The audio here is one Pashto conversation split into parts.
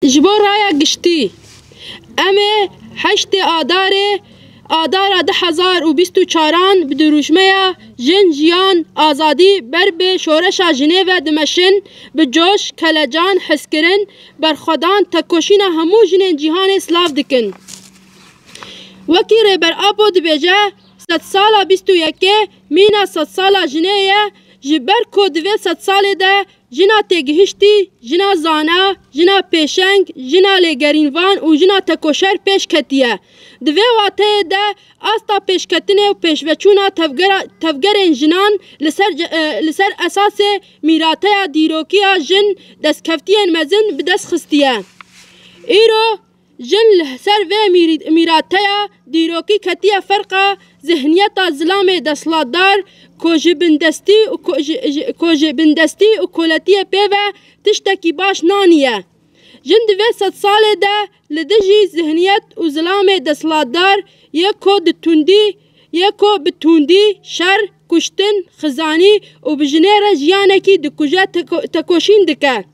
جبو رایا گشتی امه 8 آدار 2024 بدروشمه جن جیان آزادی بر به شورش ژنو دمشن به جوش کلجان حسکرن برخودان تکوشین همو جنین جهان سلاف دکن وکی ریبر آبو دبیجه 100 سالا 21 مینا 100 سالا جنیه جبر کو دوی 100 ساله ده جنا تگهشتی جنا زانا جنا پیشنگ جنا لگرینوان و جنا تکوشر پیش کتیه دوی واته ده آستا پیش کتنه و پیش وچونا تفگرین جنان لسر اساس میراته دیروکی جن دست کفتین مزن بدست خستیه ایرو جن لسر و میراته دیروکی کتیه فرقا ذهنیت ظلام دستلادار کوجه بندستی و کولتی پیوه تشتکی باش نانیه جن دوی 100 ساله ده لدجی ذهنیت و ظلام دستلادار یکو بتوندی شر کشتن خزانی و بجنیر جیانکی دکوژه تکوشین دکه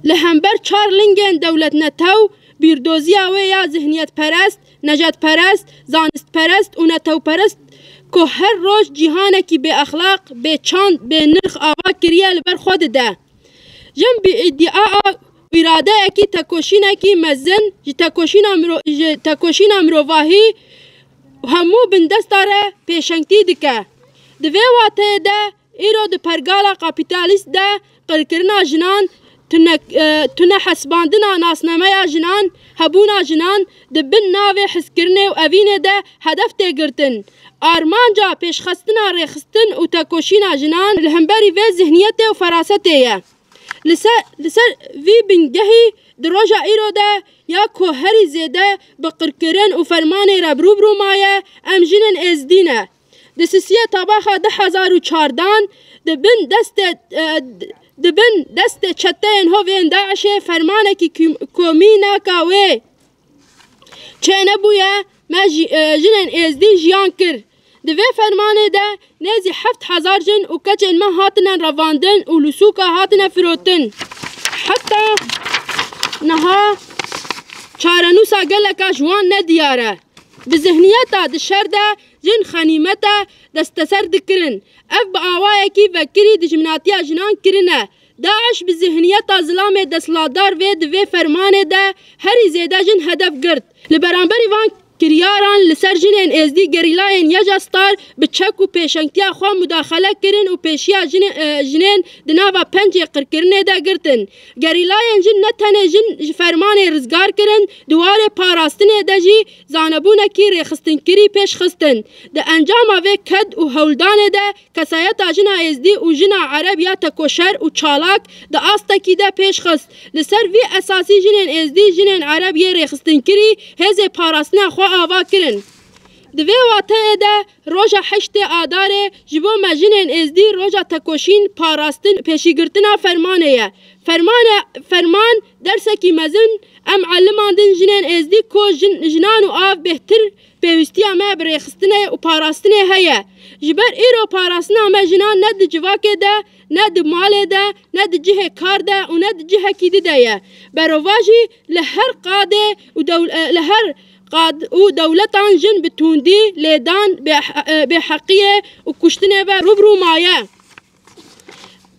لهمبر 4 لنگین دولت نتو بیردوزی اوه یا ذهنیت پرست نجات پرست زانست پرست و نتو پرست که هر روز جهانکی به اخلاق به چاند به نرخ آوا کریه لبر خود ده جن بی ادعا اراده اکی تکوشین اکی مزن تکوشین امروواهی همو بندست داره پیشنگتی دکه دوی واته ده ایرو ده پرگالا کپیتالیست ده قرکرنا جنان تنه حسباندنا ناسنامه جنان هبونا جنان ده بن ناوی حسکرنه و اوینه ده هدف تگرتن آرمانجا پیش خستنا ریخستن و تکوشینا جنان لهمبری وی ذهنیت و فراسته لسر وی بنگهی دروجا ایرو ده یا که هری زیده بقرکرن و فرمان ربروبرو مایه ام جنن ازدینه دسیسیه طباخه 2014 دبن دست چتین هوین داعش فرمانه کی کومینا کاوی چنه بویا ما جنن ازدی جیان کر دوی فرمانه ده نزی 7000 جن و کچن ما هاتنن رواندن و لسوکا هاتنن فروتن حتی نها چارنوسا گلکا جوان ندیاره بذهنیتا دشر ده جن خانیمتا دستسر دکرن اف با آوائه کی وکری دجمناتیا جنان کرنه داعش بذهنیتا ظلام دستلادار و دوی فرمانه ده هری زیده جن هدف گرد لبرانبری وان کریاران لسر جنین ازدی گریلاین یجا ستار بچک و پیشنگتیا خواه مداخله کرن و پیشیا جنین دناوا 5 قرکرنه ده گرتن گریلاین جن نتنه جن فرمان رزگار کرن دوار پاراستنه ده جی زانبونه کی ریخستن کری پیش خستن ده انجام و کد و هولدانه ده کسایتا جنا ازدی و جنا عرب یا تکوشر و چالاک ده آستا کی ده پیش خست لسر وی اساسی جنین ازدی جنین عرب یه ریخستن کری هزه پاراستنه خواه آوا کرن دوی واته ده روژا 8 آداره جبو مجنین ازدی روژا تکوشین پاراستن پیشیگرتنا فرمانه فرمان درسه کی مزن ام علماندن جنین ازدی کو جنان و آف بهتر پیوستی ما بریخستنه و پاراستنه هیا جبر ایرو پاراستنه ما جنان ند جواکه ده ند مال ده ند جه کار ده و ند جه کی ده برواجی لهر قاده و لهر و دولتان جن بتوندی لیدان به حقیه و کشتنه و روبرو مایه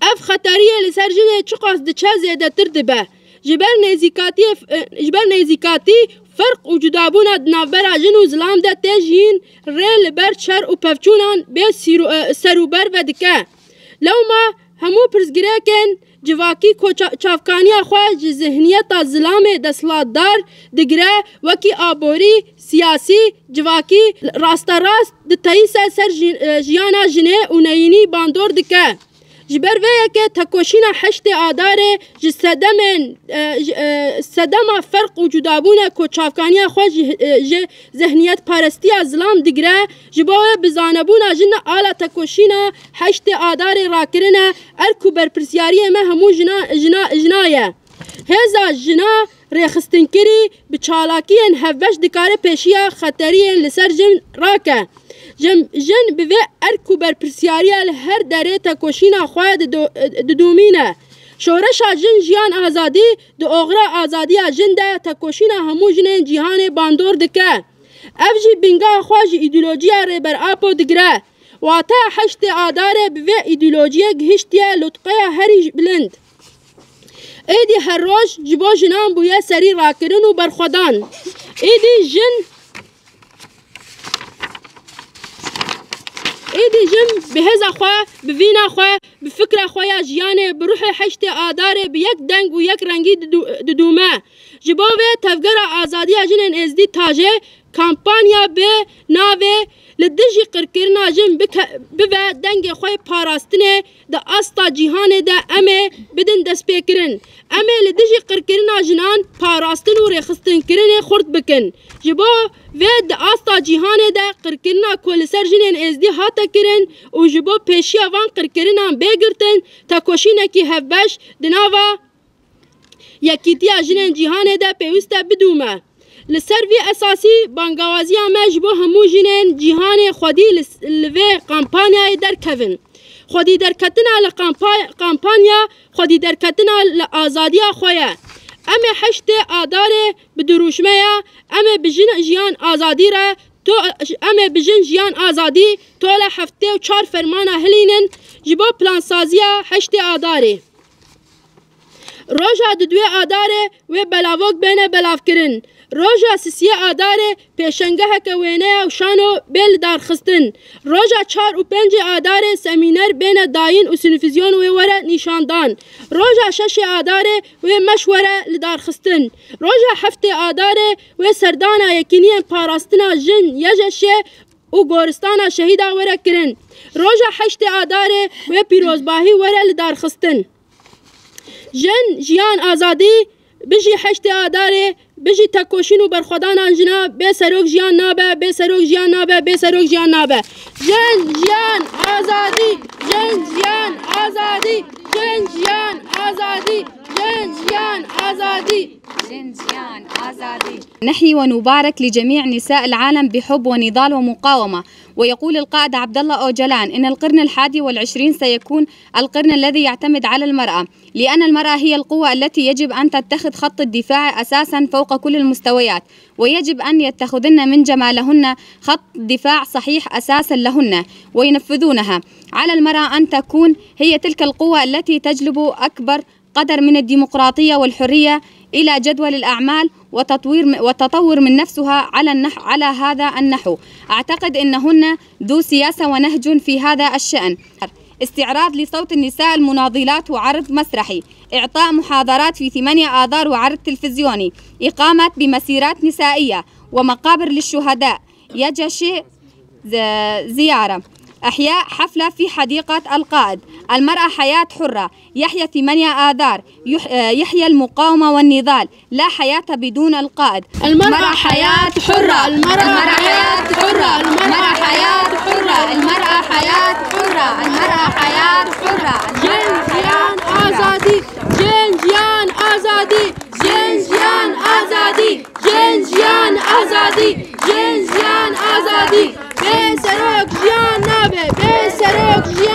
اف خطریه لسر جنه چقاس دچه زیده تر دبه جبر نیزیکاتی فرق و جدابونا دنابرا جن و ظلام ده تجین ریل بر چر و پفچونان به سروبر و دکه لو ما همو پرزگره کن جواکی کو چافکانی خواه ذهنیت ظلام دستلادار دگره وکی آبوری سیاسی جواکی راست ده تاییس سر جیانا جنه و نینی باندور دکه جبر ویه که تکوشین 8 آداره صدم فرق و جدابونه کو چافکانی خواه ذهنیت پرستی ظلام دگره جبوه بزانبونه جن آلا تکوشین 8 آداره راکرنه ارکو برپرسیاری ما همو جنایه هزا جنا ریخستن کری بچالاکین هفوش دکاره پیشیا خطرین لسر جن راکه جن بوی ارکو برپرسیاری هر دره تکوشین خواه دومینه شورشا جن جیان آزادی د اوغرا آزادی جن ده تکوشینا همو جنین جیهان باندور دکه اف جی بینگا خواج ایدولوژیا ری بر آپو دگره واتا حشت آداره به ایدولوژیا گهشتیا لطقه هری بلند ایدی هر روز جبو جنان بویا سری راکرن و برخودان ایدی جن بهز خواه بوینا خواه بفکر خواه جیانه بروح حشت آداره بیک دنگ و یک رنگی ددومه جبوه تفگر آزادی جنن ازدی تاجه کامپانیا به ناوه لدجی قرکرنا جن بوه دنگ خواه پاراستنه ده استا جیهانه ده امه بدن دست پیکرن امه لدجی قرکرنا جنان پاراستن و ریخستن کرن خورد بکن جبو و ده استا جیهانه ده قرکرنا کولسر جنن ازدی هاتا کرن و جبو پیشی وان قرکرنا بگرتن تا کوشینه کی هفبش دناوا یکیتیا جنن جیهانه ده پیوسته بدومه لسر وی اساسی بانگوازی مجبو همو جنین جیهان خودی لوی کامپانیای در کفن خودی در کتنا لکامپانیا خودی در کتنا لآزادی خویا اما حشت آداره بدروشمه اما بجن جیان آزادی را تو اما بجن جیان آزادی طول هفته و 4 فرمانه هلینن جبو پلان سازیا حشت آداره روژا دوی آداره و بلاوک بین بلاف کرن روژا سیسی آداره پیشنگه که وینه و شانو بیل دار خستن روژا 4 و 5 آداره سمینر بین داین و سنفیزیون و وره نشاندان روژا 6 آداره و مشوره لدار خستن روژا 7 آداره و سردانا یکینی پاراستنا جن یجشه و گورستانا شهیدا وره کرن روژا 8 آداره و پیروزباهی وره لدار خستن جن جیان آزادی بجی 8 آداره بجی تکوشین و برخودان انجنا به سروک جیان نابه به سروک جیان نابه به سروک جیان نابه جن جیان آزادی جن جیان آزادی جن جیان آزادی جن جیان آزادی جن جيان آزادي. نحيي ونبارك لجميع نساء العالم بحب ونضال ومقاومة. ويقول القائد عبد الله أوجلان إن القرن ال21 سيكون القرن الذي يعتمد على المرأة، لأن المرأة هي القوة التي يجب أن تتخذ خط الدفاع أساسا فوق كل المستويات، ويجب أن يتخذن من جمالهن خط دفاع صحيح أساسا لهن وينفذونها. على المرأة أن تكون هي تلك القوة التي تجلب أكبر قدر من الديمقراطية والحرية إلى جدول الأعمال وتطور من نفسها على هذا النحو. أعتقد أنهن ذو سياسة ونهج في هذا الشأن. استعراض لصوت النساء المناضلات وعرض مسرحي، إعطاء محاضرات في 8 آذار وعرض تلفزيوني، إقامة بمسيرات نسائية ومقابر للشهداء، يجشي زيارة، أحياء حفلة في حديقة القائد. المرأة حياة حرة، يحيى 8 آذار، يحيى المقاومة والنضال، لا حياة بدون القائد. المرأة حياة حرة، المرأة حياة حرة، المرأة حياة حرة، المرأة حياة حرة، المرأة حياة حرة. جنجيان آزادي، جنجيان آزادي، جنجيان آزادي، جنجيان آزادي، جنجيان آزادي. بسروك جيان نابه، بسروك جيان